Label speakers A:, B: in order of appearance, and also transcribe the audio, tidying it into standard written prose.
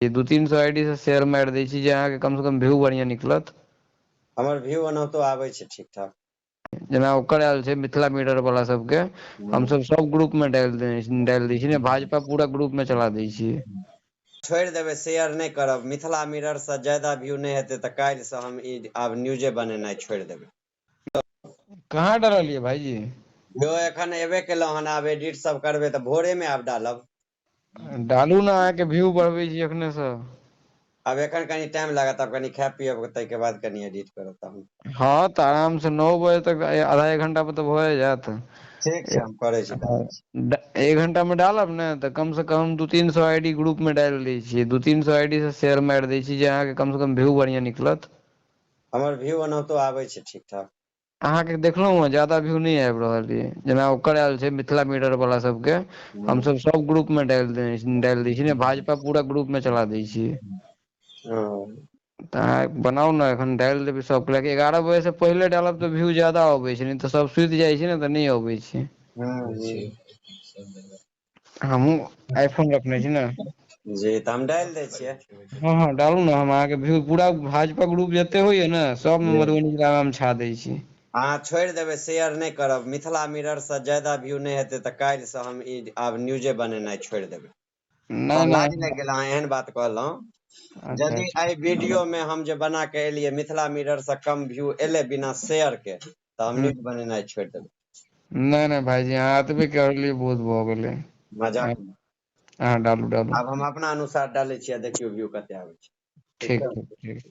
A: ये 200-300 आईडी से शेयर मार दै छी जे अहाँके कम से कम व्यू बढ़िया निकलत।
B: हमर व्यू ओनाहितो आबै छै ठीक ठाक।
A: जेना ओकर आयल छै मिथिला मीटर वाला सबके हम सब ग्रुप में डालि दै छी ने, भाजपा पूरा ग्रुप में चला दै छियै।
B: छोड़ि देबै, शेयर नहि करब। मिथिला मिरर से ज्यादा व्यू नहि हेतै तऽ काल्हि से हम आब न्यूजे बनेनाइ छोड़ि देबै।
A: कहाँ डरलियै भाईजी?
B: यौ एखन एबे केलहुँ हन, आब एडिट सब करबै तऽ भोरे में आब डालब।
A: डालू ने, अहाँके व्यू बढ़बै छी एखने से।
B: अब एखन कनी टाइम लागत, आब कनी खाय पियब ताहिके बाद कनी एडिट करब तहन।
A: हाँ तऽ आराम से 9 बजे तक आधा एक घंटा में तऽ भए जायत।
B: ठीक छै, हम करै छी डालै छी।
A: 1 घंटा में डालब ने तऽ कम से कम 200-300 आईडी ग्रुप में डालि दै छियै। 200-300 आईडी से शेयर मारि दै छी जे अहाँके कम से कम व्यू बढ़िया निकलत।
B: हमर व्यू ओनाहितो आबै छै ठीक ठाक।
A: अहाँके देखलहुँ हेँ ज्यादा व्यू नहि आबि रहल ये, जेना ओकर आयल छै मिथिला मीटर वाला सबके हम सब ग्रुप में डालि दै छी ने, भाजपा पूरा ग्रुप में चला दै छियै। तऽ अहाँ बनाउ ने, एखन डालि देबै सब, कियाकि 11 बजे से पहिले डालब तऽ व्यू ज्यादा अबै छै, नहि तऽ सब सुति जाइ छै ने तऽ नहि अबै छै। हमहुँ आईफोन रखने छी ने।
B: जी तऽ हम डालि दै छियै।
A: हाँ डालू ने, हम अहाँके व्यू पूरा भाजपा ग्रुप जते होइए ने सब में मधुबनी जिला में हम छा दै छी।
B: अहाँ छोड़ि देबै, शेयर नहि करब। मिथिला मिरर से ज्यादा व्यू नहि हेतै तऽ काल्हि से हम आब न्यूजे बनेनाइ छोड़ि देबै।
A: नहि
B: लाज
A: नहि।
B: लागि गेल अहाँ एहन बात कहलहुँ।
A: अच्छा
B: यदि
A: अच्छा।
B: एहि वीडियो में हम जे बना के एलियै मिथिला मिरर से कम व्यू एले बिना शेयर के, तऽ हम न्यूज बनेनाइ छोड़ि देबै।
A: नहि नहि भाईजी, अहाँ एतबे करलियै बहुत भऽ गेलै।
B: मजाक।
A: हाँ डालू डालू।
B: आब हम अपना अनुसार डालै छियै, देखियौ व्यू कते आबै छै।
A: ठीक ठीक ठीक।